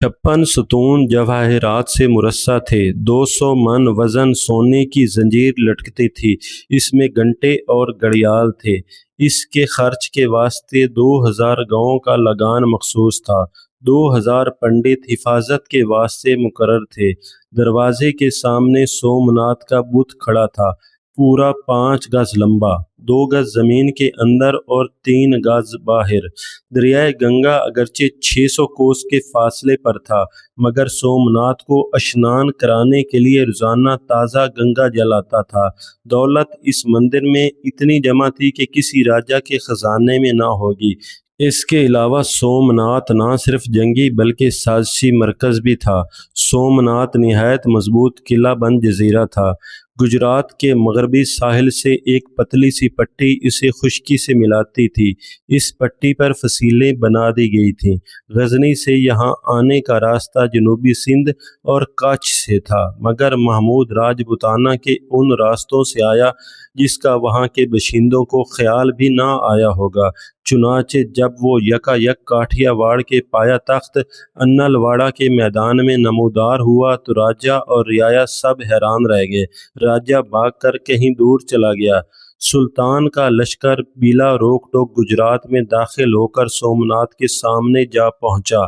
56 ستون جواہرات سے مرصع تھے۔ 200 من وزن سونے کی زنجیر لٹکتی تھی۔ اس میں گھنٹے اور گھڑیال تھے۔ اس کے خرچ کے واسطے 2000 گاؤں کا لگان مخصوص تھا۔ 2000 پنڈت حفاظت کے واسطے مقرر تھے۔ دروازے کے سامنے سومناتھ کا بت کھڑا تھا، پورا 5 گز لمبا، 2 گز زمین کے اندر اور 3 گز باہر۔ دریائے گنگا اگرچہ 600 کوس کے فاصلے پر تھا، مگر سومناتھ کو اشنان کرانے کے لیے روزانہ تازہ گنگا جل آتا تھا۔ دولت اس مندر میں اتنی جمع تھی کہ کسی راجا کے خزانے میں نہ ہوگی۔ اس کے علاوہ سومناتھ نہ صرف جنگی بلکہ سازشی مرکز بھی تھا۔ سومناتھ نہایت مضبوط قلعہ بند جزیرہ تھا۔ گجرات کے مغربی ساحل سے ایک پتلی سی پٹی اسے خشکی سے ملاتی تھی۔ اس پٹی پر فصیلیں بنا دی گئی تھیں۔ غزنی سے یہاں آنے کا راستہ جنوبی سندھ اور کچھ سے تھا، مگر محمود راجپوتانہ کے ان راستوں سے آیا جس کا وہاں کے باشندوں کو خیال بھی نہ آیا ہوگا۔ چنانچہ جب وہ یکا یک کاٹھیا واڑ کے پایا تخت انل واڑہ کے میدان میں نمودار ہوا تو راجا اور رعایا سب حیران رہ گئے۔ راجا بھاگ کر کہیں دور چلا گیا۔ سلطان کا لشکر بلا روک ٹوک گجرات میں داخل ہو کر سومناتھ کے سامنے جا پہنچا۔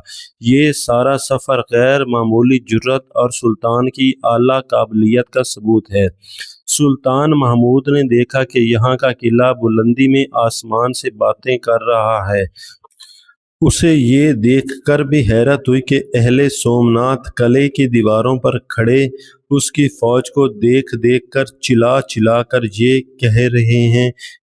یہ سارا سفر غیر معمولی جرأت اور سلطان کی اعلیٰ قابلیت کا ثبوت ہے۔ سلطان محمود نے دیکھا کہ یہاں کا قلعہ بلندی میں آسمان سے باتیں کر رہا ہے۔ اسے یہ دیکھ کر بھی حیرت ہوئی کہ اہل سومناتھ قلعے کی دیواروں پر کھڑے اس کی فوج کو دیکھ دیکھ کر چلا چلا کر یہ کہہ رہے ہیں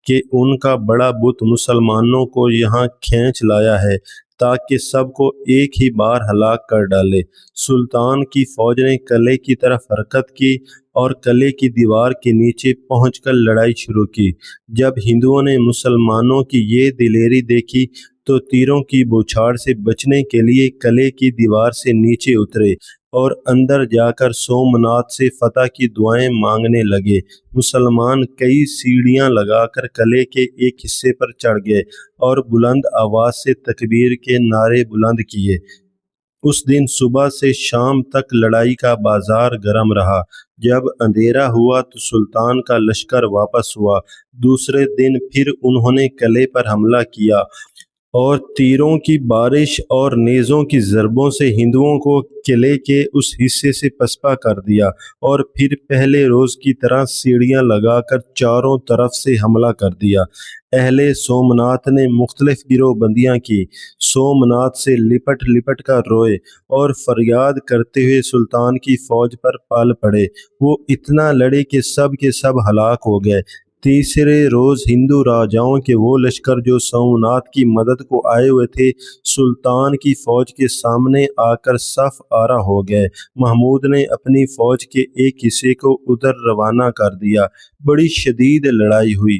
کہ ان کا بڑا بت مسلمانوں کو یہاں کھینچ لایا ہے تاکہ سب کو ایک ہی بار ہلاک کر ڈالے۔ سلطان کی فوج نے قلعے کی طرف حرکت کی اور قلعے کی دیوار کے نیچے پہنچ کر لڑائی شروع کی۔ جب ہندوؤں نے مسلمانوں کی یہ دلیری دیکھی تو تیروں کی بوچھاڑ سے بچنے کے لیے قلعے کی دیوار سے نیچے اترے اور اندر جا کر سومناتھ سے فتح کی دعائیں مانگنے لگے۔ مسلمان کئی سیڑھیاں لگا کر قلعے کے ایک حصے پر چڑھ گئے اور بلند آواز سے تکبیر کے نعرے بلند کیے۔ اس دن صبح سے شام تک لڑائی کا بازار گرم رہا۔ جب اندھیرا ہوا تو سلطان کا لشکر واپس ہوا۔ دوسرے دن پھر انہوں نے قلعے پر حملہ کیا اور تیروں کی بارش اور نیزوں کی ضربوں سے ہندوؤں کو قلعے کے اس حصے سے پسپا کر دیا اور پھر پہلے روز کی طرح سیڑھیاں لگا کر چاروں طرف سے حملہ کر دیا۔ اہل سومناتھ نے مختلف گروہ بندیاں کی، سومناتھ سے لپٹ لپٹ کر روئے اور فریاد کرتے ہوئے سلطان کی فوج پر پل پڑے۔ وہ اتنا لڑے کہ سب کے سب ہلاک ہو گئے۔ تیسرے روز ہندو راجاؤں کے وہ لشکر جو سومناتھ کی مدد کو آئے ہوئے تھے سلطان کی فوج کے سامنے آ کر صف آرا ہو گئے۔ محمود نے اپنی فوج کے ایک حصے کو ادھر روانہ کر دیا۔ بڑی شدید لڑائی ہوئی۔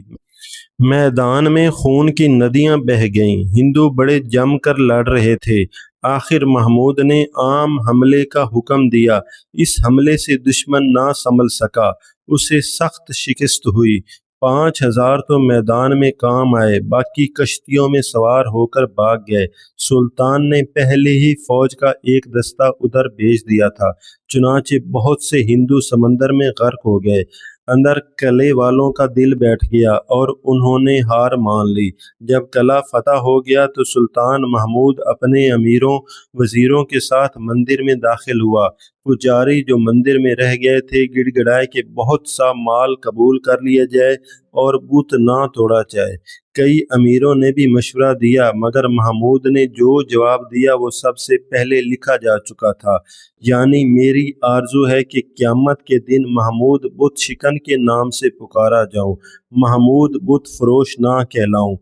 میدان میں خون کی ندیاں بہہ گئیں۔ ہندو بڑے جم کر لڑ رہے تھے۔ آخر محمود نے عام حملے کا حکم دیا۔ اس حملے سے دشمن نہ سنبھل سکا، اسے سخت شکست ہوئی۔ 5000 تو میدان میں کام آئے، باقی کشتیوں میں سوار ہو کر بھاگ گئے۔ سلطان نے پہلے ہی فوج کا ایک دستہ ادھر بھیج دیا تھا، چنانچہ بہت سے ہندو سمندر میں غرق ہو گئے۔ اندر قلعے والوں کا دل بیٹھ گیا اور انہوں نے ہار مان لی۔ جب قلعہ فتح ہو گیا تو سلطان محمود اپنے امیروں وزیروں کے ساتھ مندر میں داخل ہوا۔ پجاری جو مندر میں رہ گئے تھے گڑ گڑائے کہ بہت سا مال قبول کر لیا جائے اور بت نہ توڑا جائے۔ کئی امیروں نے بھی مشورہ دیا، مگر محمود نے جو جواب دیا وہ سب سے پہلے لکھا جا چکا تھا، یعنی میری آرزو ہے کہ قیامت کے دن محمود بت شکن کے نام سے پکارا جاؤں، محمود بت فروش نہ کہلاؤں۔